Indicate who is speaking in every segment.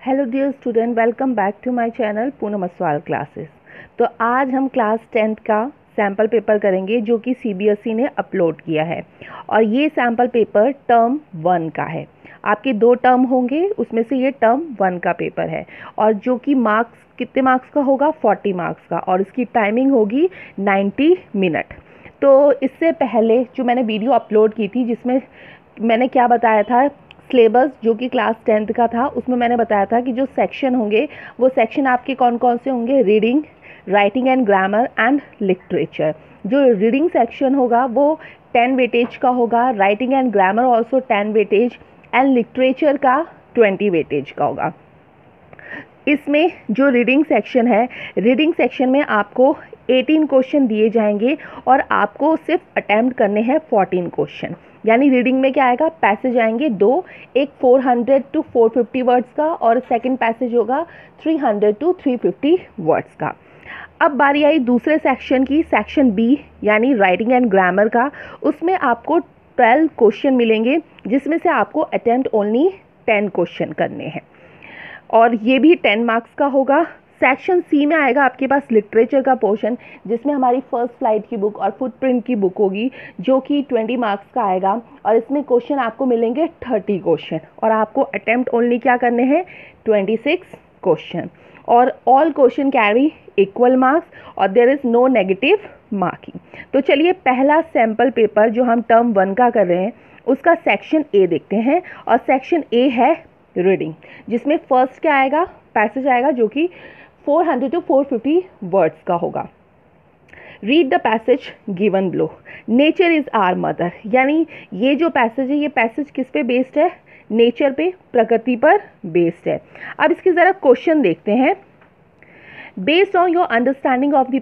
Speaker 1: Hello dear student, welcome back to my channel Poonam Aswal classes. तो आज हम क्लास 10th का सैम्पल पेपर करेंगे जो कि सीबीएसई ने अपलोड किया है। और ये सैम्पल पेपर टर्म 1 का है। आपके 2 टर्म होंगे, उसमें से ये टर्म 1 का पेपर है। और जो कि मार्क्स कितने मार्क्स का होगा, 40 मार्क्स का। और इसकी टाइमिंग होगी 90 मिनट। तो इससे पहले जो मैंने वीडियो अपलोड की थी जिसमें मैंने क्या बताया था, सिलेबस जो कि क्लास 10th का था, उसमें मैंने बताया था कि जो सेक्शन होंगे वो सेक्शन आपके कौन कौन से होंगे, reading, writing and grammar and literature. जो रीडिंग सेक्शन होगा वो 10 वेटेज का होगा, writing and grammar also 10 weightage and literature का 20 वेटेज का होगा। इसमें जो रीडिंग सेक्शन है, रीडिंग सेक्शन में आपको 18 क्वेश्चन दिए जाएंगे और आपको सिर्फ अटैम्प्ट करने हैं 14 क्वेश्चन। यानी रीडिंग में क्या आएगा, पैसेज आएंगे 2, एक 400 to 450 वर्ड्स का और सेकंड पैसेज होगा 300 to 350 वर्ड्स का। अब बारी आई दूसरे सेक्शन की, सेक्शन बी यानी राइटिंग एंड ग्रामर का। उसमें आपको 12 क्वेश्चन मिलेंगे जिसमें से आपको अटेम्प्ट ओनली 10 क्वेश्चन करने हैं और ये भी 10 मार्क्स का होगा। सेक्शन सी में आएगा आपके पास लिटरेचर का पोर्शन, जिसमें हमारी फर्स्ट फ्लाइट की बुक और फुटप्रिंट की बुक होगी जो कि 20 मार्क्स का आएगा। और इसमें क्वेश्चन आपको मिलेंगे 30 क्वेश्चन और आपको अटेम्प्ट ओनली क्या करने हैं, 26 क्वेश्चन। और all question carry equal marks और there is no negative marking. तो चलिए पहला सैम्पल पेपर जो हम टर्म 1 का कर रहे हैं उसका सेक्शन ए देखते हैं। और सेक्शन ए है रीडिंग, जिसमें फर्स्ट क्या आएगा, पैसेज आएगा जो कि 400 to 450 वर्ड्स का होगा। Read the passage given below, nature is our mother. यानी ये जो पैसेज है, ये पैसेज किस पे बेस्ड है, नेचर पे, प्रकृति पर बेस्ड है। अब इसकी ज़रा क्वेश्चन देखते हैं। Based on your understanding of the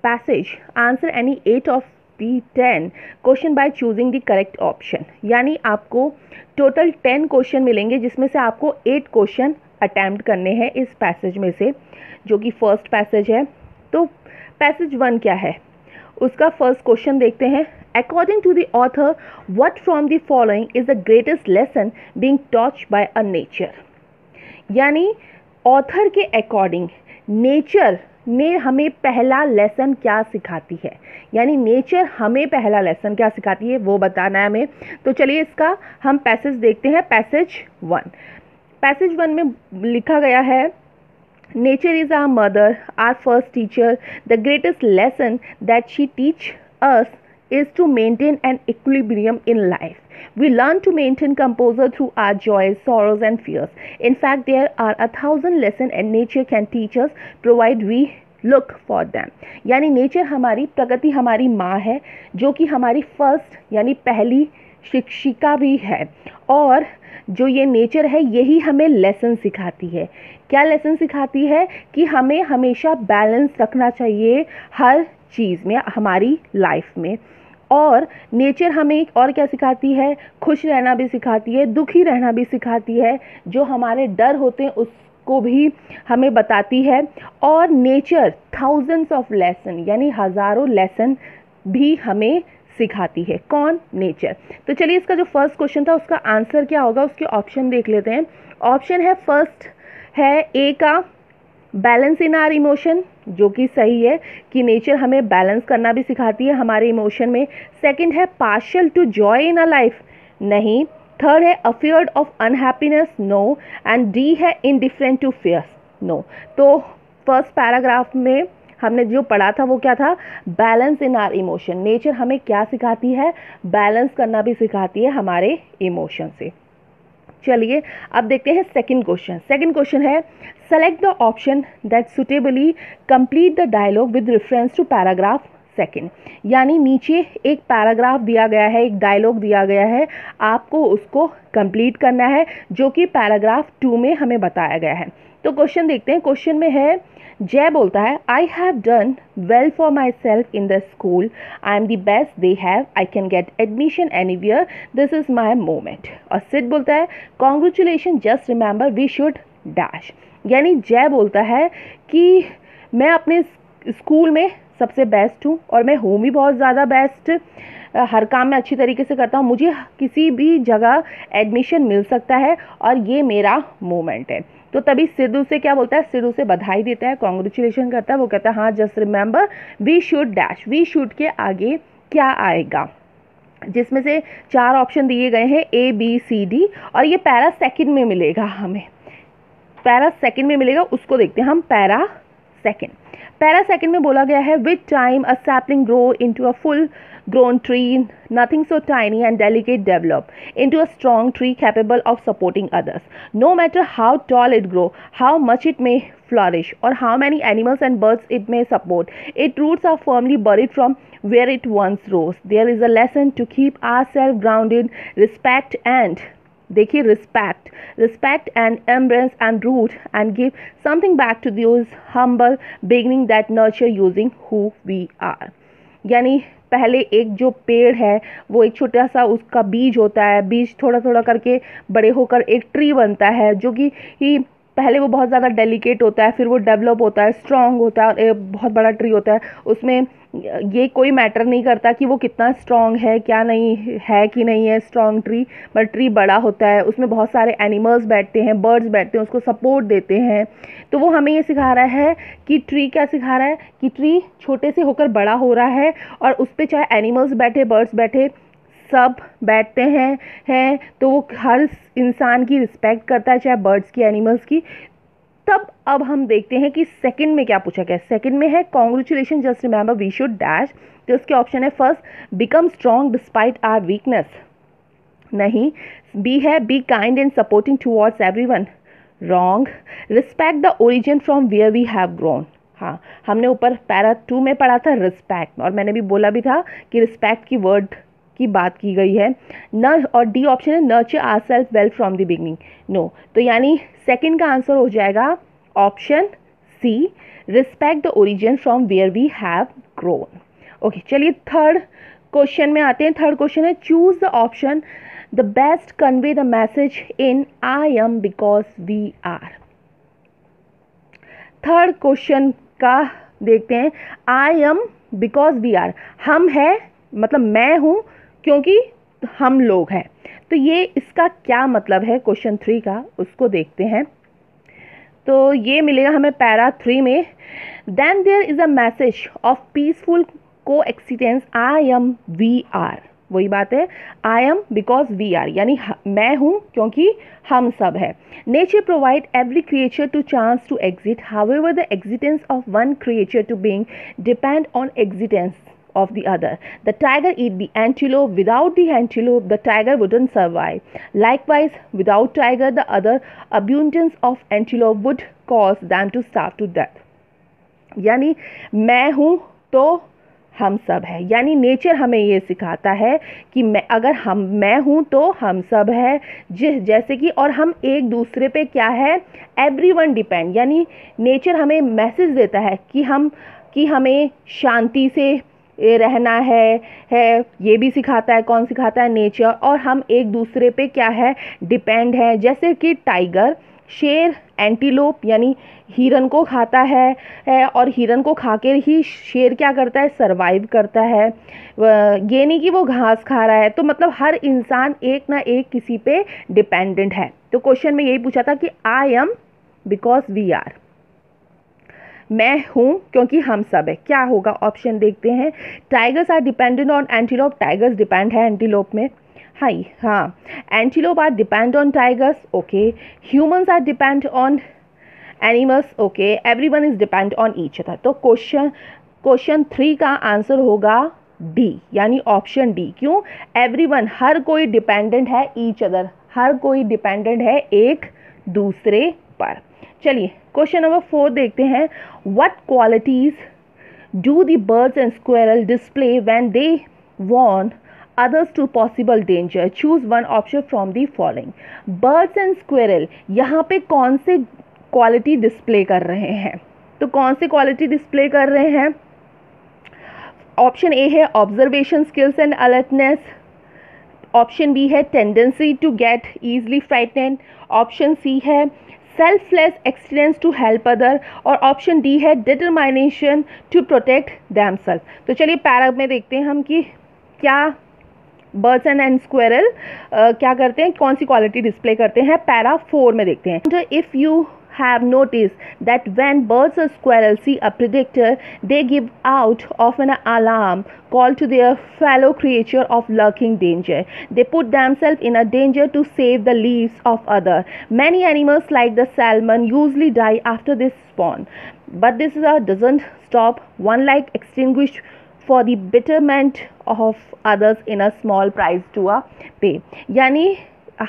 Speaker 1: passage answer any 8 of the 10 question by choosing the correct option. यानी आपको टोटल 10 क्वेश्चन मिलेंगे जिसमें से आपको 8 क्वेश्चन अटैम्प्ट करने हैं इस पैसेज में से, जो कि फर्स्ट पैसेज है। तो पैसेज 1 क्या है, उसका फर्स्ट क्वेश्चन देखते हैं। According to the author what from the following is the greatest lesson being taught by a nature. यानी ऑथर के अकॉर्डिंग नेचर ने हमें पहला लेसन क्या सिखाती है, यानी नेचर हमें पहला लेसन क्या सिखाती है वो बताना है हमें। तो चलिए इसका हम पैसेज देखते हैं। पैसेज 1, पैसेज 1 में लिखा गया है, nature is our mother, our first teacher, the greatest lesson that she teach us is to maintain an equilibrium in life. We learn to maintain composure through our joys, sorrows and fears. In fact, there are 1,000 lessons and nature can teach us, provide we look for them. यानी nature हमारी, प्रकृति हमारी माँ है जो कि हमारी first यानी पहली शिक्षिका भी है। और जो ये नेचर है यही हमें लेसन सिखाती है। क्या लेसन सिखाती है कि हमें हमेशा बैलेंस रखना चाहिए हर चीज़ में, हमारी लाइफ में। और नेचर हमें और क्या सिखाती है, खुश रहना भी सिखाती है, दुखी रहना भी सिखाती है, जो हमारे डर होते हैं उसको भी हमें बताती है। और नेचर थाउजेंड्स ऑफ लेसन यानी हज़ारों लेसन भी हमें सिखाती है। कौन, नेचर। तो चलिए इसका जो फर्स्ट क्वेश्चन था उसका आंसर क्या होगा, उसके ऑप्शन देख लेते हैं। ऑप्शन है, फर्स्ट है ए का बैलेंस इन आर इमोशन, जो कि सही है कि नेचर हमें बैलेंस करना भी सिखाती है हमारे इमोशन में। सेकंड है partial to joy in a life, नहीं। थर्ड है afraid of unhappiness, no. And D है इनडिफरेंट टू फियर्स, नो। तो फर्स्ट पैराग्राफ में हमने जो पढ़ा था वो क्या था, balance in our emotion. Nature हमें क्या सिखाती है, बैलेंस करना भी सिखाती है हमारे इमोशन से। चलिए अब देखते हैं सेकंड क्वेश्चन। सेकंड क्वेश्चन है, select the option that suitably complete the dialogue with reference to paragraph second. यानी नीचे एक पैराग्राफ दिया गया है, एक डायलॉग दिया गया है, आपको उसको कंप्लीट करना है जो कि पैराग्राफ 2 में हमें बताया गया है। तो क्वेश्चन देखते हैं। क्वेश्चन में है, जय बोलता है, I have done well for myself in the school, I am the best they have, I can get admission anywhere, this is my moment. और सिड बोलता है, congratulation, just remember we should dash. यानी जय बोलता है कि मैं अपने school में सबसे बेस्ट हूँ और मैं हूँ भी बहुत ज़्यादा बेस्ट, हर काम में अच्छी तरीके से करता हूँ, मुझे किसी भी जगह एडमिशन मिल सकता है और ये मेरा मोमेंट है। तो तभी सिद्धू से क्या बोलता है, सिद्धू से बधाई देता है, कॉन्ग्रेचुलेशन करता है, वो कहता है हाँ just remember we should dash, we should के आगे क्या आएगा, जिसमें से 4 ऑप्शन दिए गए हैं A B C D, और ये पैरा सेकंड में मिलेगा, हमें पैरा सेकंड में मिलेगा, उसको देखते हैं हम। पैरा सेकंड में बोला गया है with time a sapling grow into a full grown tree, nothing so tiny and delicate develop into a strong tree capable of supporting others. No matter how tall it grow, how much it may flourish, or how many animals and birds it may support, its roots are firmly buried from where it once rose. There is a lesson to keep ourselves grounded, respect and देखिए respect and embrace and root and give something back to those humble beginning that nurture using who we are. यानी पहले एक जो पेड़ है वो एक छोटा सा उसका बीज होता है, बीज थोड़ा थोड़ा करके बड़े होकर एक ट्री बनता है, जो कि पहले वो बहुत ज़्यादा डेलिकेट होता है, फिर वो डेवलप होता है, स्ट्रॉन्ग होता है और एक बहुत बड़ा ट्री होता है। उसमें ये कोई मैटर नहीं करता कि वो कितना स्ट्रॉन्ग है, क्या नहीं है कि नहीं है स्ट्रॉन्ग ट्री, बट ट्री बड़ा होता है, उसमें बहुत सारे एनिमल्स बैठते हैं, बर्ड्स बैठते हैं, उसको सपोर्ट देते हैं। तो वो हमें ये सिखा रहा है कि ट्री क्या सिखा रहा है कि ट्री छोटे से होकर बड़ा हो रहा है, और उस पर चाहे एनिमल्स बैठे, बर्ड्स बैठे, सब बैठते हैं तो वो हर इंसान की रिस्पेक्ट करता है, चाहे बर्ड्स की, एनिमल्स की। तब अब हम देखते हैं कि सेकंड में क्या पूछा गया है। सेकंड में है congratulation just remember we should dash, तो उसके ऑप्शन है first become strong despite our weakness, नहीं। बी है B kind and supporting towards everyone, wrong. Respect the origin from where we have grown, हाँ हमने ऊपर पैरा 2 में पढ़ा था रिस्पेक्ट, और मैंने भी बोला भी था कि रिस्पेक्ट की वर्ड की बात की गई है न। और डी ऑप्शन है nurture ourself well from the beginning, no. तो यानी सेकंड का आंसर हो जाएगा option C, respect the origin from where we have grown. Okay, चलिए थर्ड क्वेश्चन में आते हैं। थर्ड क्वेश्चन है choose the option the best convey the message in I am because we are. Third question का देखते हैं, I am because we are, हम है मतलब मैं हूँ क्योंकि हम लोग हैं। तो ये इसका क्या मतलब है क्वेश्चन 3 का, उसको देखते हैं। तो ये मिलेगा हमें पैरा 3 में, then there is a message of peaceful coexistence I am we are. वही बात है, I am because we are, यानी मैं हूँ क्योंकि हम सब है। Nature provide every creature two chance to exit, however the existence of one creature to being depend on existence of the other. The tiger eat the antelope. Without the antelope, the tiger wouldn't survive. Likewise, without tiger, the other abundance of antelope would cause them to starve to death. यानी मैं हूँ तो हम सब है, यानी nature हमें ये सिखाता है कि मैं हूँ तो हम सब है, जैसे कि, और हम एक दूसरे पे क्या है, एवरीवन डिपेंड, यानी नेचर हमें मैसेज देता है कि हमें शांति से रहना है, ये भी सिखाता है। कौन सिखाता है? नेचर। और हम एक दूसरे पे क्या है, डिपेंड है। जैसे कि टाइगर, शेर एंटीलोप यानी हिरन को खाता है और हिरन को खाकर ही शेर क्या करता है, सरवाइव करता है। ये नहीं कि वो घास खा रहा है। तो मतलब हर इंसान एक ना एक किसी पे डिपेंडेंट है। तो क्वेश्चन में यही पूछा था कि I am because we are, मैं हूँ क्योंकि हम सब है। क्या होगा ऑप्शन देखते हैं। Tigers are dependent on antelope, tigers depend है एंटीलोप में। हाँ, antelope are depend on tigers, okay. Humans are depend on animals, okay. Everyone is depend on each other. तो क्वेश्चन 3 का आंसर होगा डी, यानी ऑप्शन डी। क्यों? Everyone, हर कोई डिपेंडेंट है ईच अदर, हर कोई डिपेंडेंट है एक दूसरे पर। चलिए क्वेश्चन नंबर 4 देखते हैं। What qualities do the birds and squirrel display when they warn others to possible danger? Choose one option from the following. Birds and squirrel यहाँ पे कौन से क्वालिटी डिस्प्ले कर रहे हैं? तो कौन से क्वालिटी डिस्प्ले कर रहे हैं? ऑप्शन ए है observation skills and alertness, option B है tendency to get easily frightened, option C है selfless experience to help other, और ऑप्शन डी है डिटरमाइनेशन टू प्रोटेक्ट देमसेल्फ। तो चलिए पैरा में देखते हैं हम कि क्या बर्ड्स एंड स्क्वेरल क्या करते हैं, कौन सी क्वालिटी डिस्प्ले करते हैं। पैरा 4 में देखते हैं। If you have noticed that when birds or squirrels see a predator, they give out of an alarm call to their fellow creature of lurking danger. They put themselves in a danger to save the lives of others. Many animals like the salmon usually die after they spawn, but this doesn't stop one like extinguished for the betterment of others in a small price to a pay. यानी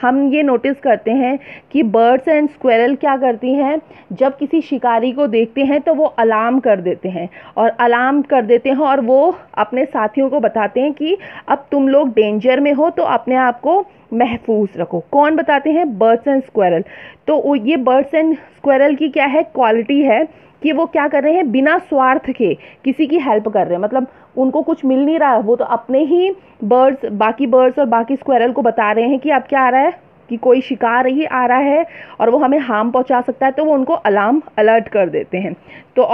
Speaker 1: हम ये notice करते हैं कि birds and squirrel क्या करती हैं, जब किसी शिकारी को देखते हैं तो वो अलार्म कर देते हैं और वो अपने साथियों को बताते हैं कि अब तुम लोग डेंजर में हो तो अपने आप को महफूज रखो। कौन बताते हैं? Birds and squirrel. तो ये बर्ड्स एंड स्क्वेरल की क्या है, क्वालिटी है कि वो क्या कर रहे हैं, बिना स्वार्थ के किसी की हेल्प कर रहे हैं। मतलब उनको कुछ मिल नहीं रहा, वो तो अपने ही बाकी बर्ड्स और बाकी स्क्वेरल को बता रहे हैं कि अब क्या आ रहा है, कि कोई शिकार ही आ रहा है और वो हमें हार्म पहुंचा सकता है, तो वो उनको अलर्ट कर देते हैं। तो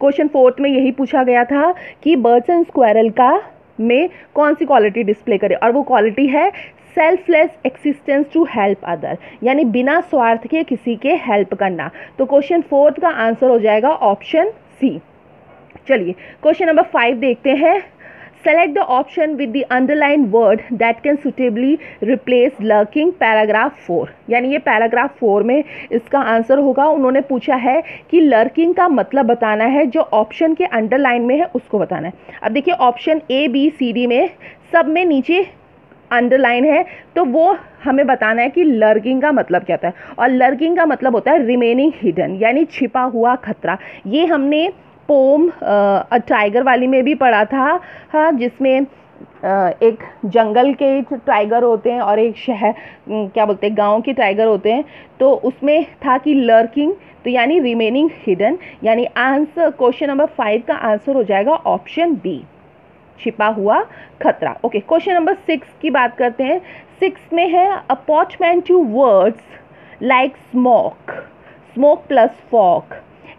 Speaker 1: क्वेश्चन 4 में यही पूछा गया था कि बर्ड्स एंड स्क्वेरल का में कौन सी क्वालिटी डिस्प्ले करे, और वो क्वालिटी है selfless existence to help other, यानी बिना स्वार्थ के किसी के हेल्प करना। तो क्वेश्चन 4 का आंसर हो जाएगा ऑप्शन सी। चलिए क्वेश्चन नंबर 5 देखते हैं। Select the option with the underline word that can suitably replace lurking, paragraph 4। यानी ये पैराग्राफ 4 में इसका आंसर होगा। उन्होंने पूछा है कि लर्किंग का मतलब बताना है, जो ऑप्शन के अंडरलाइन में है उसको बताना है। अब देखिए option A B C D में सब में नीचे अंडरलाइन है, तो वो हमें बताना है कि लर्किंग का मतलब क्या होता है। और लर्किंग का मतलब होता है रिमेनिंग हिडन, यानी छिपा हुआ खतरा। ये हमने पोम टाइगर वाली में भी पढ़ा था, हाँ, जिसमें एक जंगल के टाइगर होते हैं और एक शहर क्या बोलते हैं गांव के टाइगर होते हैं। तो उसमें था कि लर्किंग, तो यानी रिमेनिंग हिडन, यानी आंसर क्वेश्चन नंबर 5 का आंसर हो जाएगा ऑप्शन बी, छिपा हुआ खतरा। ओके, क्वेश्चन नंबर 6 की बात करते हैं। 6 में है a portmanteau words like smoke plus fog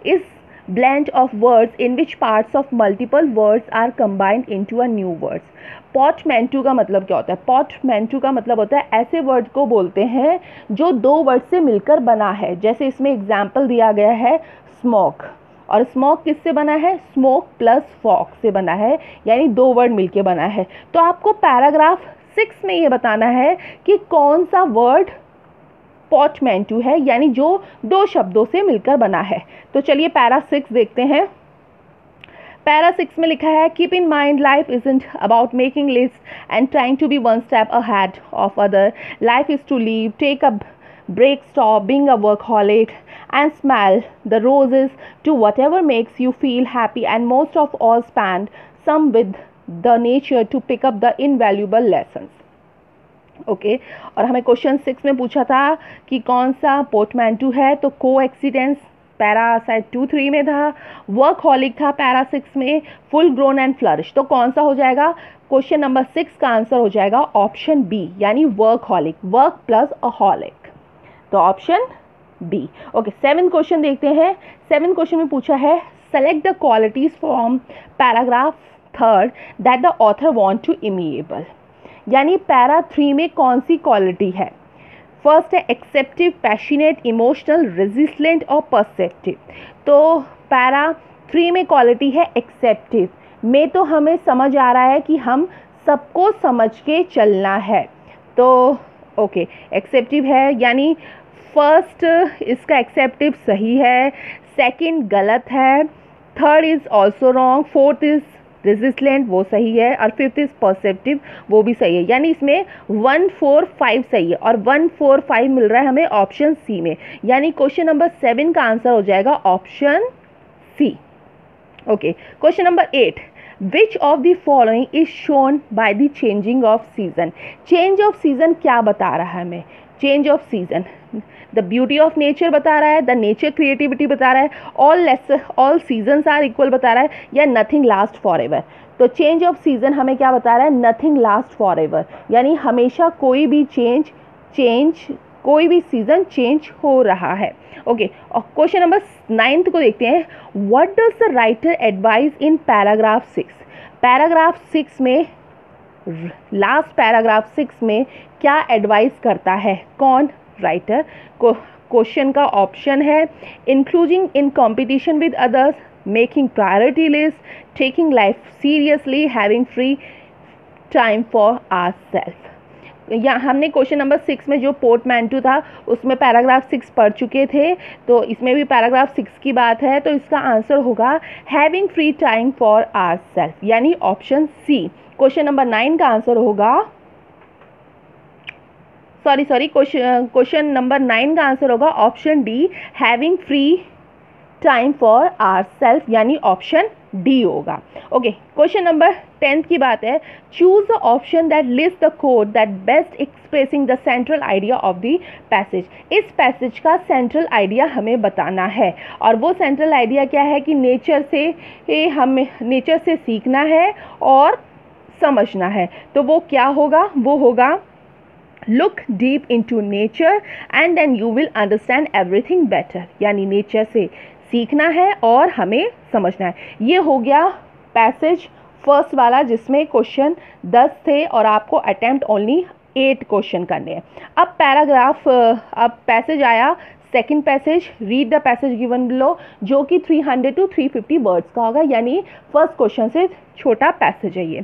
Speaker 1: is blend of words in which parts of multiple words are combined into a new words. पोर्टमैन्यू का मतलब क्या होता है? पोर्टमैन्यू का मतलब होता है ऐसे वर्ड को बोलते हैं जो 2 वर्ड से मिलकर बना है। जैसे इसमें एग्जाम्पल दिया गया है स्मोक, और स्मोक किससे बना है? स्मोक प्लस फॉग से बना है, यानी 2 वर्ड मिलके बना है। तो आपको पैराग्राफ 6 में ये बताना है कि कौन सा वर्ड पोर्टमैन्यू है, यानी जो 2 शब्दों से मिलकर बना है। तो चलिए पैरा 6 देखते हैं। पैरा 6 में लिखा है keep in mind life isn't about making list and trying to be one step ahead of other, life is to live, take a break, stop being a workaholic and smell the roses to whatever makes you feel happy, and most of all spend some with the nature to pick up the invaluable lessons. Okay, और हमें question 6 में पूछा था कि कौन सा पोर्टमैन्यू है, तो को-एक्सीडेंस पैरा शायद 2-3 में था, वर्कहॉलिक था पैरा 6 में, फुल ग्रोन एंड फ्लरिश। तो कौन सा हो जाएगा? क्वेश्चन नंबर 6 का आंसर हो जाएगा ऑप्शन बी, यानी वर्कहॉलिक, वर्क प्लस अ हॉलिक, तो ऑप्शन बी। ओके, 7 क्वेश्चन देखते हैं। 7 क्वेश्चन में पूछा है select the qualities from paragraph 3 that the author want to इमिएबल, यानी पैरा 3 में कौन सी क्वालिटी है? फर्स्ट है एक्सेप्टिव, पैशनेट, इमोशनल, रेजिस्टेंट और परसेप्टिव। तो पैरा 3 में क्वालिटी है एक्सेप्टिव में, तो हमें समझ आ रहा है कि हम सबको समझ के चलना है। तो ओके, एक्सेप्टिव है, यानी फर्स्ट इसका एक्सेप्टिव सही है, सेकंड गलत है, third is also wrong, fourth is resistant, वो सही है, और फिफ्थ इज़ परसेप्टिव, वो भी सही है। यानी इसमें 1, 4, 5 सही है, और 1, 4, 5 मिल रहा है हमें ऑप्शन सी में, यानी क्वेश्चन नंबर 7 का आंसर हो जाएगा option C. Okay, question number 8, which of the following is shown by the changing of season. Change of season क्या बता रहा है हमें? Change of season the beauty of nature बता रहा है, द नेचर क्रिएटिविटी बता रहा है, ऑल सीजन्स आर इक्वल बता रहा है, या नथिंग लास्ट फॉर एवर। तो चेंज ऑफ सीजन हमें क्या बता रहा है? नथिंग लास्ट फॉर एवर, यानी हमेशा कोई भी कोई भी सीजन चेंज हो रहा है। ओके, और क्वेश्चन नंबर 9 को देखते हैं। What does the writer advise in paragraph 6? Paragraph 6 में, लास्ट पैराग्राफ 6 में क्या एडवाइस करता है? कौन राइटर को क्वेश्चन का ऑप्शन है including in competition with others, making priority list, taking life seriously, having free time for ourself. या हमने क्वेश्चन नंबर 6 में जो पोर्टमैंटो था उसमें पैराग्राफ 6 पढ़ चुके थे, तो इसमें भी पैराग्राफ 6 की बात है, तो इसका आंसर होगा having free time for ourself, यानी ऑप्शन सी। क्वेश्चन नंबर 9 का आंसर होगा, क्वेश्चन नंबर 9 का आंसर होगा option D, having free time for ourself, यानी ऑप्शन डी होगा। ओके, क्वेश्चन नंबर 10 की बात है, choose the option that list the code that best expressing the central idea of the passage. इस passage का central idea हमें बताना है, और वो सेंट्रल आइडिया क्या है कि नेचर से सीखना है और समझना है। तो वो क्या होगा? वो होगा look deep into nature and then you will understand everything better, यानी नेचर से सीखना है और हमें समझना है। ये हो गया पैसेज फर्स्ट वाला, जिसमें क्वेश्चन 10 थे और आपको अटेम्प्ट ओनली 8 क्वेश्चन करने हैं। अब पैसेज आया second passage, read the passage given below, जो कि 300 to 350 वर्ड्स का होगा, यानी फर्स्ट क्वेश्चन से छोटा पैसेज है। ये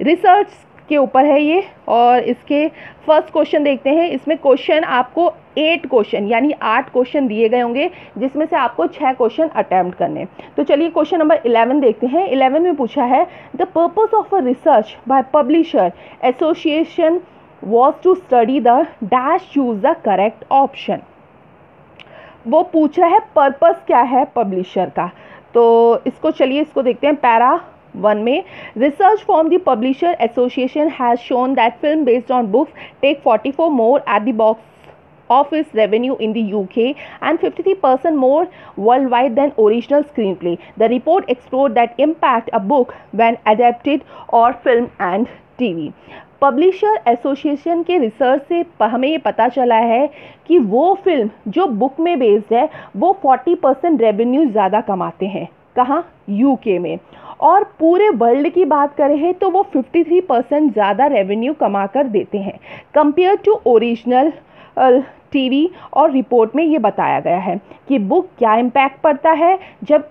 Speaker 1: रिसर्च के ऊपर है ये, और इसके फर्स्ट क्वेश्चन देखते हैं। इसमें क्वेश्चन आपको 8 क्वेश्चन यानी 8 क्वेश्चन दिए गए होंगे, जिसमें से आपको 6 क्वेश्चन अटेम्प्ट करने। तो चलिए क्वेश्चन नंबर 11 देखते हैं। 11 में पूछा है the purpose of a research by publisher association was to study the dash, choose the correct option. वो पूछ रहा है पर्पस क्या है पब्लिशर का, तो इसको देखते हैं। पैरा 1 में, research from the publisher association has shown that film based on books take 44 more at the box office revenue in the UK and 53% more worldwide than original screenplay. The report explored that impact a book when adapted or film and TV. Publisher association के research से हमें ये पता चला है कि वो film जो बुक में बेस्ड है वो 40% रेवेन्यू ज़्यादा कमाते हैं। कहाँ? यूके में। और पूरे वर्ल्ड की बात करें तो वो 53% ज़्यादा रेवेन्यू कमा कर देते हैं कंपेयर टू ओरिजिनल टीवी। और रिपोर्ट में ये बताया गया है कि बुक क्या इम्पैक्ट पड़ता है जब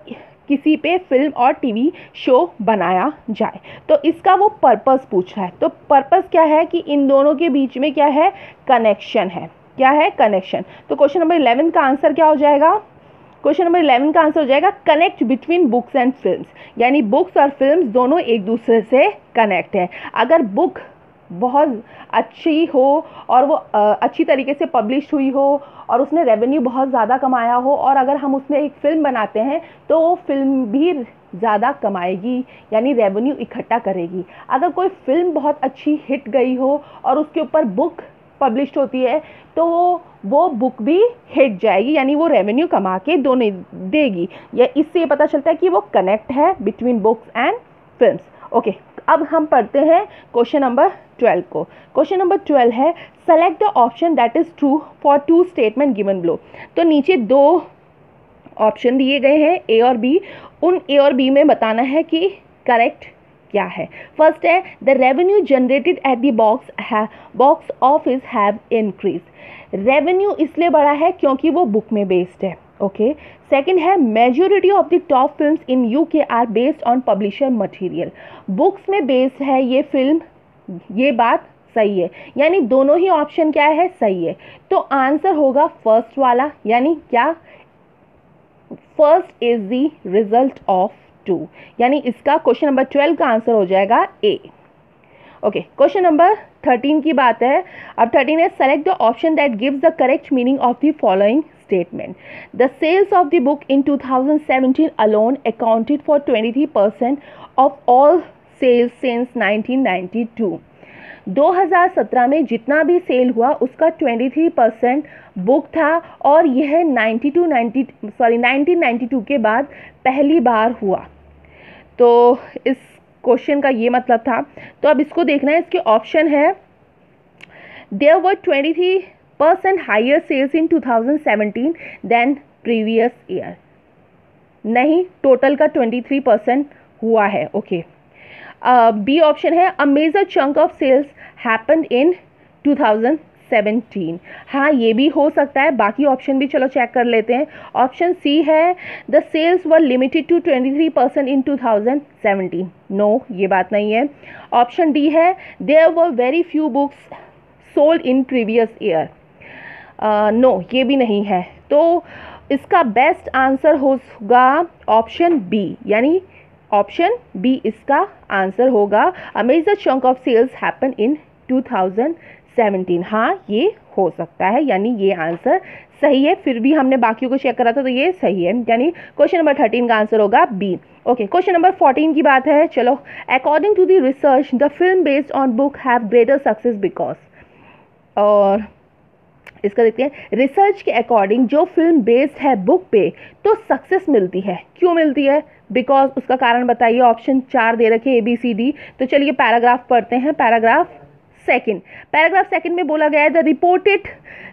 Speaker 1: किसी पे फिल्म और टीवी शो बनाया जाए। तो इसका वो पर्पस पूछ रहा है। तो पर्पस क्या है कि इन दोनों के बीच में क्या है? कनेक्शन है। क्या है? कनेक्शन। तो क्वेश्चन नंबर 11 का आंसर क्या हो जाएगा? क्वेश्चन नंबर 11 का आंसर हो जाएगा connect between books and films, यानी बुक्स और फिल्म्स दोनों एक दूसरे से कनेक्ट है। अगर बुक बहुत अच्छी हो और वो अच्छी तरीके से पब्लिश हुई हो और उसने रेवेन्यू बहुत ज़्यादा कमाया हो, और अगर हम उसमें एक फ़िल्म बनाते हैं तो वो फिल्म भी ज़्यादा कमाएगी, यानी रेवेन्यू इकट्ठा करेगी। अगर कोई फिल्म बहुत अच्छी हिट गई हो और उसके ऊपर बुक पब्लिश होती है तो वो बुक भी हिट जाएगी, यानी वो रेवेन्यू कमा के दोनों देगी। या इससे ये पता चलता है कि वो कनेक्ट है between books and films. Okay, अब हम पढ़ते हैं क्वेश्चन नंबर 12 को। क्वेश्चन नंबर 12 है select the option that is true for 2 statement given below. तो नीचे 2 ऑप्शन दिए गए हैं ए और बी। उन ए और बी में बताना है कि करेक्ट क्या है। फर्स्ट है the revenue generated at the box office have increase. Revenue इसलिए बढ़ा है क्योंकि वो बुक में बेस्ड है। ओके, सेकंड है majority of the top films in UK are based on publisher material. Books में बेस्ड है ये फिल्म, ये बात सही है, यानी दोनों ही ऑप्शन क्या है? सही है। तो आंसर होगा फर्स्ट वाला, यानी क्या? First is the result of 2, यानी इसका क्वेश्चन नंबर 12 का आंसर हो जाएगा ए। ओके, क्वेश्चन नंबर 13 की बात है। अब 13 है select the option that gives the correct meaning of the following statement. The sales of the book in 2017 alone accounted for 23% of all sales since 1992. 2017 में जितना भी सेल हुआ उसका 23% बुक था, और यह 1992 के बाद पहली बार हुआ। तो इस क्वेश्चन का ये मतलब था। तो अब इसको देखना है, इसके ऑप्शन है there were 23% higher sales in 2017 than previous year. नहीं, टोटल का 23% हुआ है। ओके, बी ऑप्शन है a major chunk of sales happened in 2017 2017। हाँ, ये भी हो सकता है, बाकी ऑप्शन भी चलो चेक कर लेते हैं। ऑप्शन सी है the sales were limited to 23% in 2017। No, ये बात नहीं है। ऑप्शन डी है there were very few books sold in previous year. No, ये भी नहीं है। तो इसका बेस्ट आंसर होगा ऑप्शन बी, यानी ऑप्शन बी इसका आंसर होगा। A major chunk of sales happen in 2017। हाँ, ये हो सकता है, यानी ये आंसर सही है। फिर भी हमने बाकियों को चेक करा था तो ये सही है, यानी क्वेश्चन नंबर 13 का आंसर होगा बी। ओके, क्वेश्चन नंबर 14 की बात है। चलो, according to the research the film based on book have greater success because, और इसका देखते हैं। रिसर्च के अकॉर्डिंग जो फिल्म बेस्ड है बुक पे तो सक्सेस मिलती है। क्यों मिलती है? बिकॉज, उसका कारण बताइए। ऑप्शन 4 दे रखे ABCD। तो चलिए पैराग्राफ पढ़ते हैं। पैराग्राफ सेकंड में बोला गया है the reported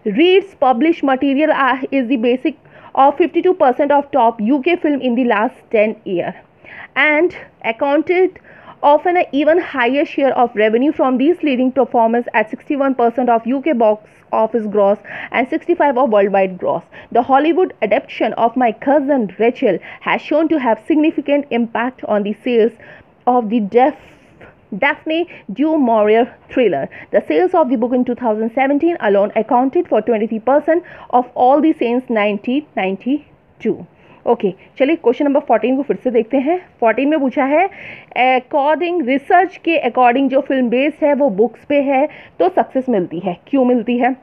Speaker 1: reads publish material is the basic of 52% of top UK film in the last 10 years and accounted often an even higher share of revenue from these leading performers at 61% of UK box office gross and 65% of worldwide gross. The Hollywood adaptation of My Cousin Rachel has shown to have significant impact on the sales of the Daphne du Maurier thriller. The sales of the book in 2017 alone accounted for 23% of all the sales 1992. Okay, चलिए question number 14 को फिर से देखते हैं। 14 में पूछा है according research के अकॉर्डिंग जो फिल्म बेस्ड है वो बुक्स पे है तो सक्सेस मिलती है। क्यों मिलती है?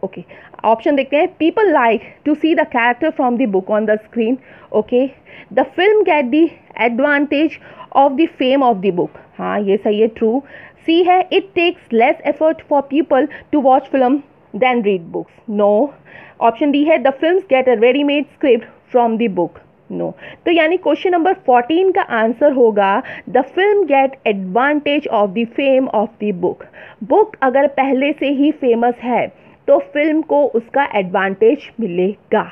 Speaker 1: ओके, ऑप्शन देखते हैं। People like to see the character from the book on the screen. Okay, the film get the advantage of the fame of the book. हाँ, ये सही है, ट्रू। सी है it takes less effort for people to watch film than read books. No. Option D है the films get a readymade script from the book. No. तो यानी question number 14 का answer होगा the film get advantage of the fame of the book. Book अगर पहले से ही famous है तो फिल्म को उसका एडवांटेज मिलेगा।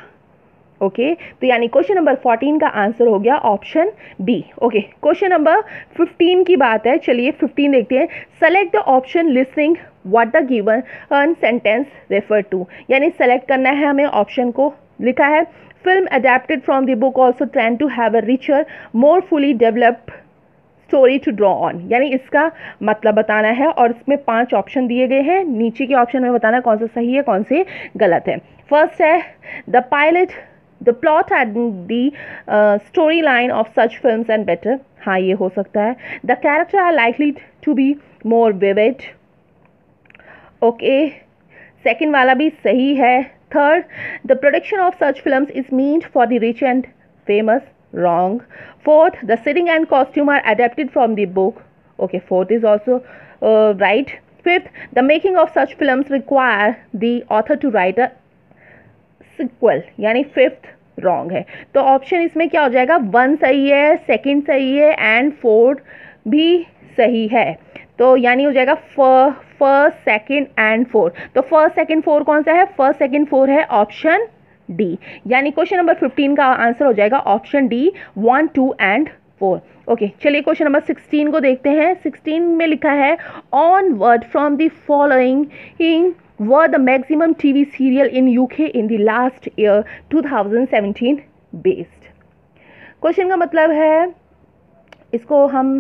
Speaker 1: ओके, तो यानी क्वेश्चन नंबर 14 का आंसर हो गया option B. Okay, question number 15 की बात है। चलिए 15 देखते हैं। Select the option listing what the given sentence refer to. यानी सेलेक्ट करना है हमें ऑप्शन को। लिखा है film adapted from the book also trying to have a richer more fully developed story to draw on. यानी इसका मतलब बताना है और इसमें 5 ऑप्शन दिए गए हैं। नीचे के ऑप्शन में बताना है कौन सा सही है कौन से गलत है। फर्स्ट है the plot and the story line of such films and better. हाँ, ये हो सकता है। The character are likely to be more vivid. Okay, second वाला भी सही है। Third, the production of such films is meant for the rich and famous. Wrong. Fourth, the setting and costume are adapted from the book. Okay, fourth is also right. Fifth, the making of such films require the author to write a sequel. यानी fifth wrong है। तो option इसमें क्या हो जाएगा? 1 सही है, second सही है एंड फोर्थ भी सही है। तो यानी हो जाएगा फर्स्ट, सेकंड एंड फोर्थ। तो फर्स्ट, सेकंड, फोर्थ कौन सा है? फर्स्ट, सेकंड, फोर्थ है ऑप्शन डी। यानी क्वेश्चन नंबर 15 का आंसर हो जाएगा ऑप्शन डी 1, 2 एंड 4। ओके, चलिए क्वेश्चन नंबर 16 को देखते हैं। 16 में लिखा है on word from the following were the maximum TV serial in UK in the last year 2017 based. Question का मतलब है, इसको हम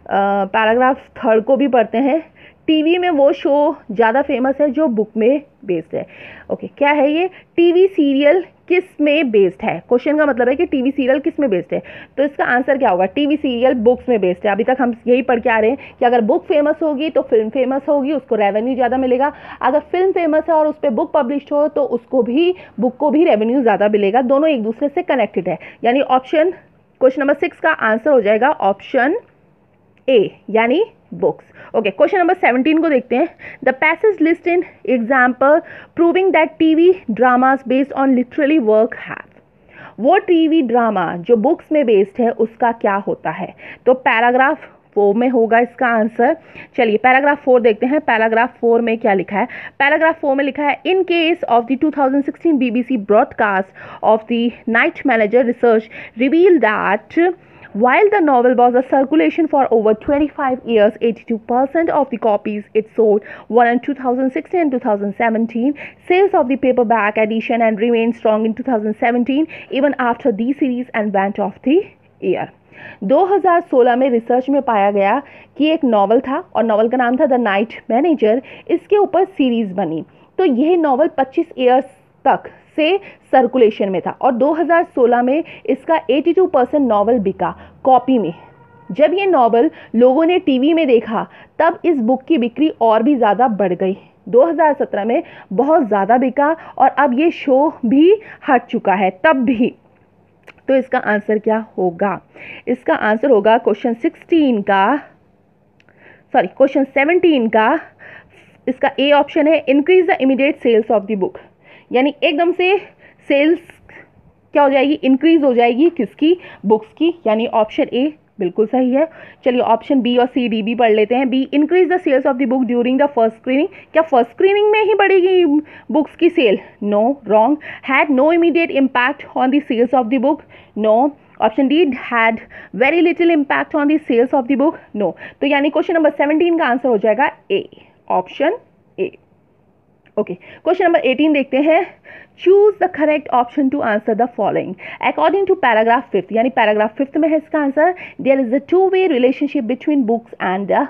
Speaker 1: पैराग्राफ 3 को भी पढ़ते हैं। टीवी में वो शो ज़्यादा फेमस है जो बुक में बेस्ड है। ओके, क्या है ये? टीवी सीरियल किस में बेस्ड है? क्वेश्चन का मतलब है कि टीवी सीरियल किस में बेस्ड है। तो इसका आंसर क्या होगा? टीवी सीरियल बुक्स में बेस्ड है। अभी तक हम यही पढ़ के आ रहे हैं कि अगर बुक फेमस होगी तो फिल्म फेमस होगी, उसको रेवेन्यू ज़्यादा मिलेगा। अगर फिल्म फेमस है और उस पर बुक पब्लिश हो तो उसको भी, बुक को भी रेवेन्यू ज़्यादा मिलेगा। दोनों एक दूसरे से कनेक्टेड है। यानी ऑप्शन, क्वेश्चन नंबर 6 का आंसर हो जाएगा ऑप्शन ए, यानी बुक्स। ओके, क्वेश्चन नंबर 17 को देखते हैं। The passage list in example proving that TV dramas based on literally work have. वो टीवी ड्रामा जो बुक्स में बेस्ड है उसका क्या होता है? तो पैराग्राफ 4 में होगा इसका आंसर। चलिए पैराग्राफ 4 देखते हैं। पैराग्राफ 4 में क्या लिखा है? पैराग्राफ 4 में लिखा है in case of the 2016 BBC broadcast of the night manager research reveal that While the novel was a circulation for over 25 years, 82% of the copies it sold were in 2016 and 2017. Sales of the paperback edition and remained strong in 2017 even after these series and went off the air. 2016 में research में पाया गया कि एक novel था और novel का नाम था द नाइट मैनेजर। इसके ऊपर सीरीज बनी, तो यह नॉवल 25 ईयर्स तक से सर्कुलेशन में था और 2016 में इसका 82% नॉवल बिका कॉपी में। जब ये नॉवल लोगों ने टीवी में देखा तब इस बुक की बिक्री और भी ज़्यादा बढ़ गई। 2017 में बहुत ज़्यादा बिका और अब ये शो भी हट चुका है तब भी। तो इसका आंसर क्या होगा? इसका आंसर होगा क्वेश्चन 17 का इसका ए ऑप्शन है, increase the immediate sales of the book. यानी एकदम से सेल्स क्या हो जाएगी? इंक्रीज हो जाएगी किसकी? बुक्स की। यानी ऑप्शन ए बिल्कुल सही है। चलिए ऑप्शन बी और सी डी भी पढ़ लेते हैं। B, increase the sales of the book during the first screening. क्या फर्स्ट स्क्रीनिंग में ही बढ़ेगी बुक्स की sale? No, wrong. Had no immediate impact on the sales of the book? No. Option D, had very little impact on the sales of the book? No. तो यानी question number 17 का answer हो जाएगा A, option A. Okay, question number 18 देखते हैं। Choose the correct option to answer the following according to paragraph 5। यानी paragraph 5 में है इसका answer, there is a two way relationship between books and the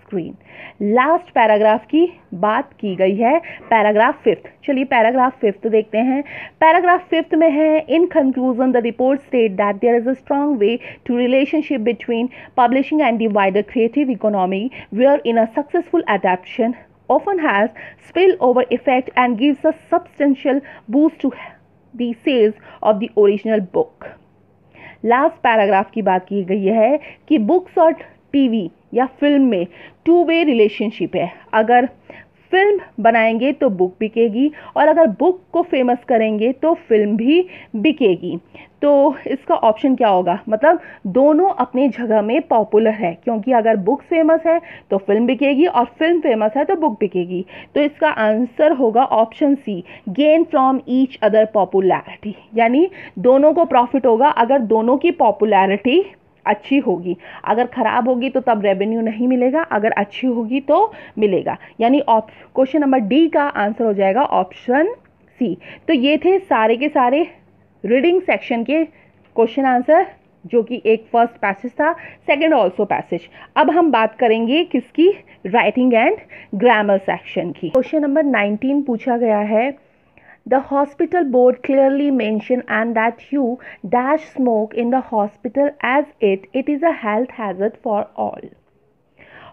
Speaker 1: screen. Last paragraph की बात की गई है, पैराग्राफ 5। चलिए पैराग्राफ 5 देखते हैं। पैराग्राफ 5 में है, in conclusion the report state that there is a strong way to relationship between publishing and the wider creative economy where in a successful adaptation often has spillover effect and gives a substantial boost to the sales of the original book. Last paragraph की बात की गई है कि books और TV या film में to way relationship है। अगर फिल्म बनाएंगे तो बुक बिकेगी और अगर बुक को फेमस करेंगे तो फिल्म भी बिकेगी। तो इसका ऑप्शन क्या होगा? मतलब दोनों अपनी जगह में पॉपुलर है, क्योंकि अगर बुक फेमस है तो फिल्म बिकेगी और फिल्म फेमस है तो बुक बिकेगी। तो इसका आंसर होगा option C, gain from each other popularity. यानी दोनों को प्रॉफिट होगा अगर दोनों की पॉपुलैरिटी अच्छी होगी। अगर खराब होगी तो तब रेवेन्यू नहीं मिलेगा, अगर अच्छी होगी तो मिलेगा। यानी क्वेश्चन नंबर डी का आंसर हो जाएगा ऑप्शन सी। तो ये थे सारे के सारे रीडिंग सेक्शन के क्वेश्चन आंसर, जो कि एक फर्स्ट पैसेज था, सेकंड ऑल्सो पैसेज। अब हम बात करेंगे किसकी? राइटिंग एंड ग्रामर सेक्शन की। क्वेश्चन नंबर 19 पूछा गया है, the hospital board clearly mentioned and that you dash smoke in the hospital as it is a health hazard for all.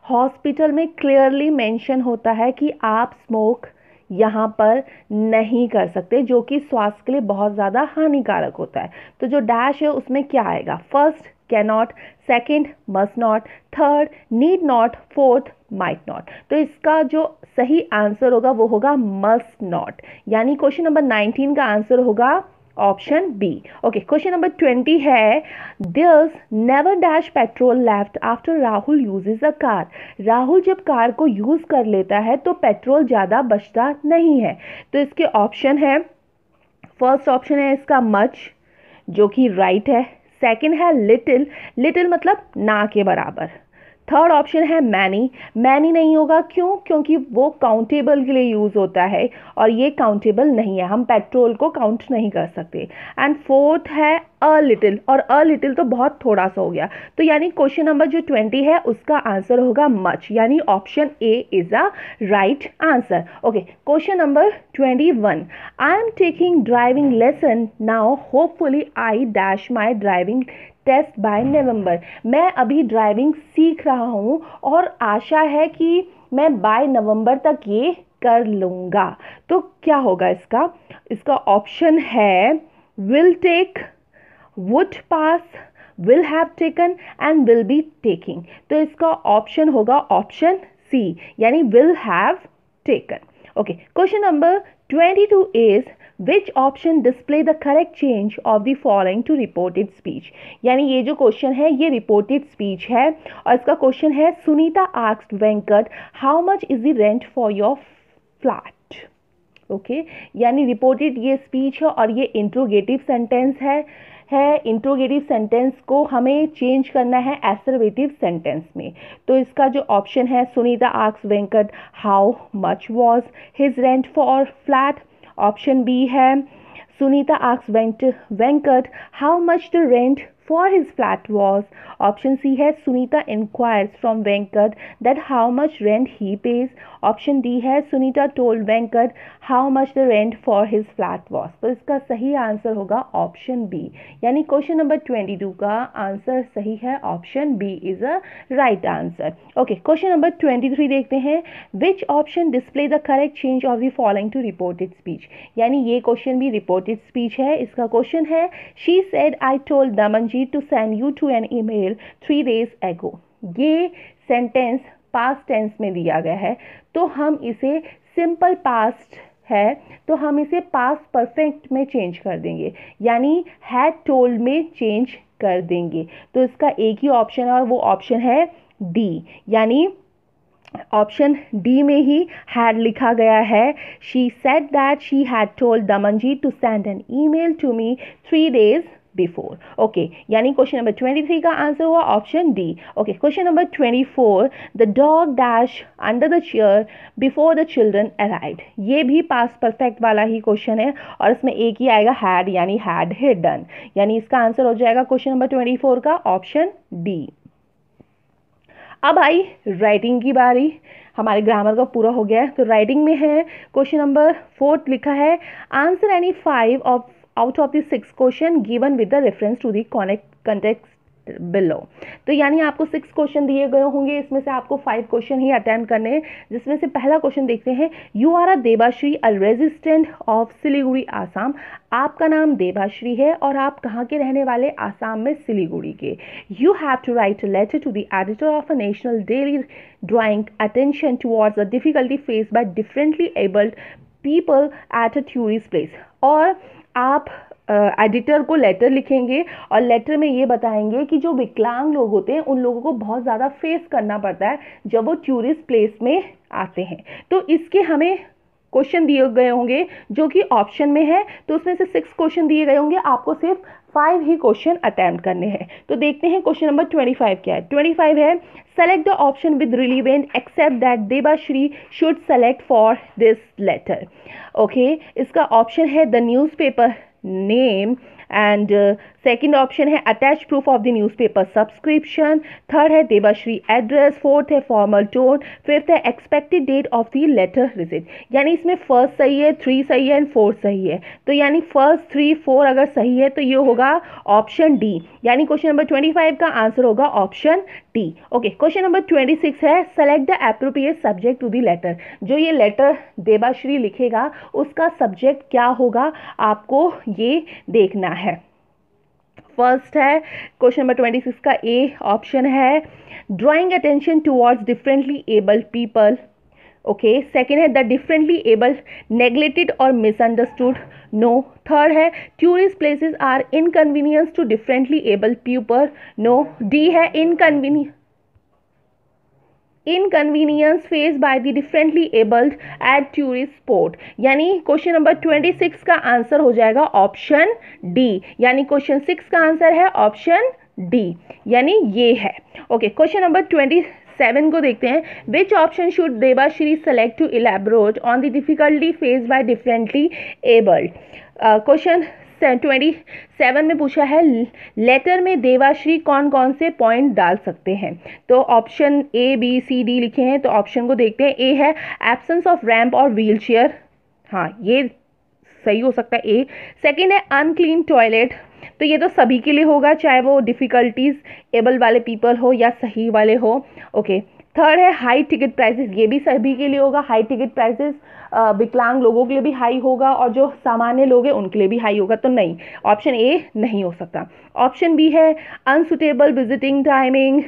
Speaker 1: Hospital में क्लियरली मेंशन होता है कि आप स्मोक यहाँ पर नहीं कर सकते, जो कि स्वास्थ्य के लिए बहुत ज़्यादा हानिकारक होता है। तो जो डैश है उसमें क्या आएगा? First can not, second must not, third need not, fourth might not. तो इसका जो सही आंसर होगा वो होगा मस्ट नॉट। यानी क्वेश्चन नंबर 19 का आंसर होगा option B. Okay, question number 20 है, there's never dash petrol left after Rahul uses a car. Rahul जब कार को यूज कर लेता है तो पेट्रोल ज्यादा बचता नहीं है। तो इसके ऑप्शन है, फर्स्ट ऑप्शन है इसका मच, जो कि राइट है। सेकंड है लिटिल, लिटिल मतलब ना के बराबर। थर्ड ऑप्शन है मैनी, मैनी नहीं होगा, क्यों? क्योंकि वो काउंटेबल के लिए यूज़ होता है और ये काउंटेबल नहीं है, हम पेट्रोल को काउंट नहीं कर सकते। एंड फोर्थ है अ लिटिल, और अ लिटिल तो बहुत थोड़ा सा हो गया। तो यानी क्वेश्चन नंबर जो 20 है उसका आंसर होगा मच, यानी option A is a right answer. Okay, question number 21, I am taking driving lesson now, hopefully I dash my driving test by November. मैं अभी ड्राइविंग सीख रहा हूँ और आशा है कि मैं बाय नवंबर तक ये कर लूँगा। तो क्या होगा इसका? इसका ऑप्शन है will take, would pass, will have taken and will be taking. तो इसका ऑप्शन होगा ऑप्शन सी, यानी will have taken. Okay, question number 22 is which option display the correct change of the following to reported speech। यानी ये जो question है ये reported speech है और इसका क्वेश्चन है, Sunita asked Venkat how much is the rent for your flat. Okay, यानी रिपोर्टेड ये स्पीच है और ये इंट्रोगेटिव सेंटेंस है है इंट्रोगेटिव सेंटेंस को हमें चेंज करना है एसर्वेटिव सेंटेंस में। तो इसका जो ऑप्शन है, Sunita asks Venkat how much was his rent for flat. Option B है Sunita asks Venkat how much the rent for his flat was. Option C है Sunita inquires from Venkat that how much rent he pays. Option D है Sunita told Venkat how much the rent for his flat was. तो इसका सही answer होगा option B, यानी question number 22 का answer सही है, option B is a right answer. Okay, question number 23 देखते हैं। Which option display the correct change of the following to reported speech, यानी ये क्वेश्चन भी रिपोर्टेड स्पीच है। इसका क्वेश्चन है she said I told Daman to send you to an email 3 days ago। ये sentence past tense में दिया गया है, तो हम इसे सिंपल पास्ट है तो हम इसे पास्ट परफेक्ट में चेंज कर देंगे, यानी हैड टोल्ड में चेंज कर देंगे। तो इसका एक ही ऑप्शन है और वो ऑप्शन है डी, यानी ऑप्शन डी में ही हैड लिखा गया है। She said that she had told Damanjeet to send an email to me 3 days before. Okay, यानी क्वेश्चन नंबर 23 का आंसर हुआ option D. Okay, question number 24, the dog dash under the chair before the children arrived. ये भी past perfect वाला ही question है और इसमें एक ही आएगा हैड, यानी हैड हिडन, यानी इसका आंसर हो जाएगा क्वेश्चन नंबर 24 का ऑप्शन डी। अब आई राइटिंग की बारी, हमारे ग्रामर का पूरा हो गया है। तो राइटिंग में है क्वेश्चन नंबर 4 लिखा है answer any 5 out of the 6 question given with the reference to the context below। तो यानी आपको 6 क्वेश्चन दिए गए होंगे, इसमें से आपको 5 क्वेश्चन ही अटेम्प्ट करने हैं, जिसमें से पहला क्वेश्चन देखते हैं। You are a Debashree a resistant of Siliguri Assam. आपका नाम देबाश्री है और आप कहाँ के रहने वाले, आसाम में सिलीगुड़ी के। You have to write a letter to the editor of a national daily drawing attention towards the difficulty face by differently abled people at a tourist place. और आप एडिटर को लेटर लिखेंगे और लेटर में ये बताएंगे कि जो विकलांग लोग होते हैं उन लोगों को बहुत ज़्यादा फेस करना पड़ता है जब वो टूरिस्ट प्लेस में आते हैं। तो इसके हमें क्वेश्चन दिए गए होंगे जो कि ऑप्शन में है, तो उसमें से 6 क्वेश्चन दिए गए होंगे, आपको सिर्फ 5 ही क्वेश्चन अटेम्प्ट करने हैं। तो देखते हैं क्वेश्चन नंबर 25 क्या है। 25 है select the option with relevant except that Debashree should select for this letter. Okay, इसका ऑप्शन है the newspaper name and second option है attach proof of the newspaper subscription. Third है देबाश्री एड्रेस। फोर्थ है formal tone. Fifth है expected date of the letter receipt. यानी इसमें first सही है, 3 सही है एंड 4 सही है। तो यानी फर्स्ट 3 4 अगर सही है तो ये होगा ऑप्शन डी, यानी क्वेश्चन नंबर 25 का आंसर होगा option D. Okay, question number 26 है select the appropriate subject to the letter. जो ये लेटर देबाश्री लिखेगा उसका सब्जेक्ट क्या होगा, आपको ये देखना है। फर्स्ट है क्वेश्चन नंबर 26 का ए ऑप्शन है drawing attention towards differently abled people. Okay, second है द डिफरेंटली एबल्ड नेग्लेक्टेड और मिसअंडरस्टूड। नो। थर्ड है tourist places are inconvenience to differently abled people. No. D है inconvenience faced by the differently abled at tourist spot। यानी question number 26 का answer हो जाएगा option D, यानी question 6 का answer है ऑप्शन डी, यानी ये है। ओके, क्वेश्चन नंबर 27 को देखते हैं। Which option should Debashree select to elaborate on the difficulty faced by differently abled. Question 27 में पूछा है लेटर में देबाश्री कौन कौन से पॉइंट डाल सकते हैं। तो option A B C D लिखे हैं, तो ऑप्शन को देखते हैं। ए है एब्सेंस ऑफ रैंप और व्हील चेयर, हाँ ये सही हो सकता है ए। सेकेंड है अनक्लीन टॉयलेट, तो ये तो सभी के लिए होगा, चाहे वो डिफ़िकल्टीज एबल वाले पीपल हो या सही वाले हो। ओके, थर्ड है हाई टिकट प्राइसेस, ये भी सभी के लिए होगा। हाई टिकट प्राइसेस विकलांग लोगों के लिए भी हाई होगा और जो सामान्य लोग हैं उनके लिए भी हाई होगा, तो नहीं, ऑप्शन ए नहीं हो सकता। ऑप्शन बी है unsuitable visiting timing,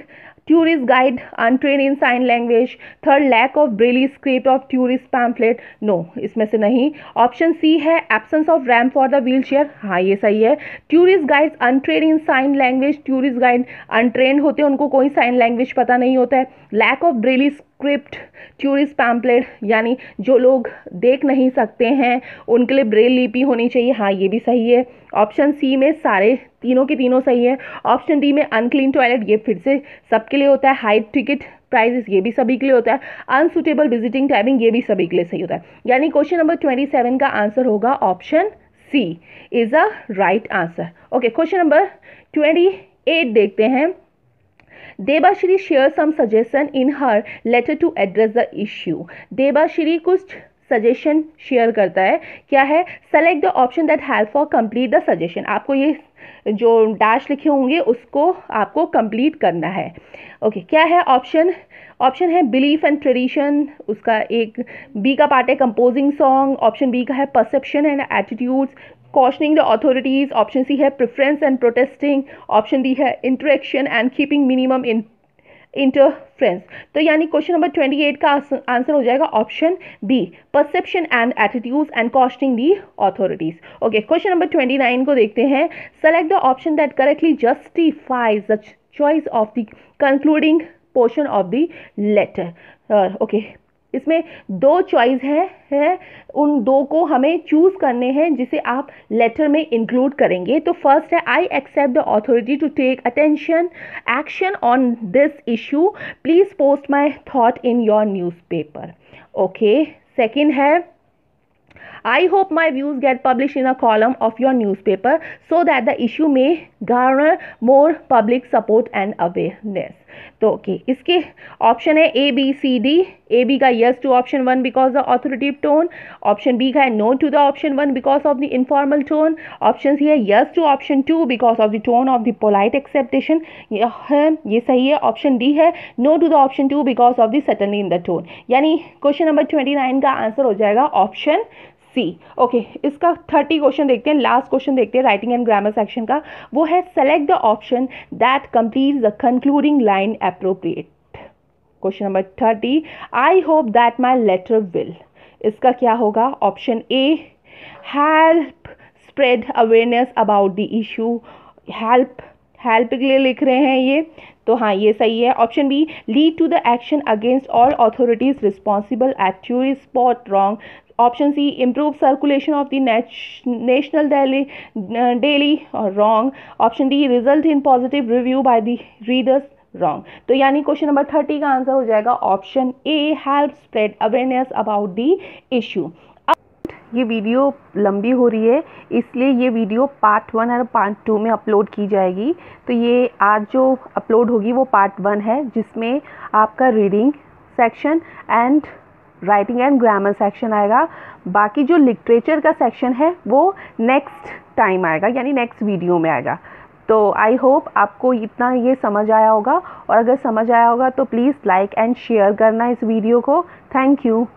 Speaker 1: tourist guide untrained in sign language. Third lack of braille script of tourist pamphlet. No, इसमें से नहीं। ऑप्शन सी है absence of ramp for the wheel chair, हाँ ये सही है। Tourist guides untrained in sign language, tourist guide untrained होते हैं, उनको कोई साइन लैंग्वेज पता नहीं होता है। Lack of braille script, tourist pamphlet, यानी जो लोग देख नहीं सकते हैं उनके लिए ब्रेल लिपि होनी चाहिए। हाँ, ये भी सही है। ऑप्शन सी में सारे तीनों के तीनों सही है। ऑप्शन डी में अनक्लीन टॉयलेट, ये फिर से सबके लिए होता है। हाइट टिकट प्राइजेस, ये भी सभी के लिए होता है। अनसुटेबल विजिटिंग टाइमिंग, ये भी सभी के लिए सही होता है। यानी क्वेश्चन नंबर 27 का आंसर होगा option C is a right answer. Okay, question number 28 देखते हैं। Debashree share some suggestion in her letter to address the issue. Debashree कुछ सजेशन शेयर करता है, क्या है? Select the option that help for complete the suggestion. आपको ये जो डैश लिखे होंगे उसको आपको कंप्लीट करना है। ओके, क्या है ऑप्शन? ऑप्शन है बिलीफ एंड ट्रेडिशन, उसका एक बी का पार्ट है कंपोजिंग सॉन्ग। ऑप्शन बी का है perception and attitudes, cautioning the authorities. Option C है preference and protesting. Option D है interaction and keeping minimum in interference. तो यानी क्वेश्चन नंबर 28 का आंसर हो जाएगा option B, perception and attitudes and costing the authorities. Okay, question number 29 को देखते हैं। Select the option that correctly justifies the choice of the concluding portion of the letter. Okay, इसमें दो choice है, उन दो को हमें चूज करने हैं जिसे आप लेटर में इंक्लूड करेंगे। तो फर्स्ट है I accept the authority to take attention action on this issue, please post my thought in your newspaper. Okay, second है I hope my views get published in a column of your newspaper so that the issue may garner more public support and awareness. तो okay, इसके option है A B C D. A B का yes to option 1 because the authoritative tone. Option B का है no to the option 1 because of the informal tone. Option C है yes to option 2 because of the tone of the polite expectation. ये सही है। Option D है no to the option 2 because of the suddenly in the tone. यानी question number 29 का answer हो जाएगा option C. Okay, इसका 30 क्वेश्चन देखते हैं। लास्ट क्वेश्चन देखते हैं राइटिंग एंड ग्रामर सेक्शन का। वो है select the option that completes the concluding line appropriate. Question number 30, I hope that my letter will. इसका क्या होगा? Option A help spread awareness about the issue. Help के लिए लिख रहे हैं ये, तो हाँ ये सही है। Option B lead to the action against all authorities responsible at tourist spot, wrong. Option C improve circulation of the national daily, और wrong. Option D result in positive review by the readers, wrong. तो यानी question number 30 का answer हो जाएगा option A help spread awareness about the issue. ये video लंबी हो रही है इसलिए ये वीडियो पार्ट 1 और पार्ट 2 में अपलोड की जाएगी। तो ये आज जो अपलोड होगी वो पार्ट 1 है, जिसमें आपका reading section and writing and grammar section आएगा। बाकी जो लिटरेचर का सेक्शन है वो नेक्स्ट टाइम आएगा, यानी नेक्स्ट वीडियो में आएगा। तो आई होप आपको इतना ये समझ आया होगा, और अगर समझ आया होगा तो प्लीज़ लाइक एंड शेयर करना इस वीडियो को। Thank you.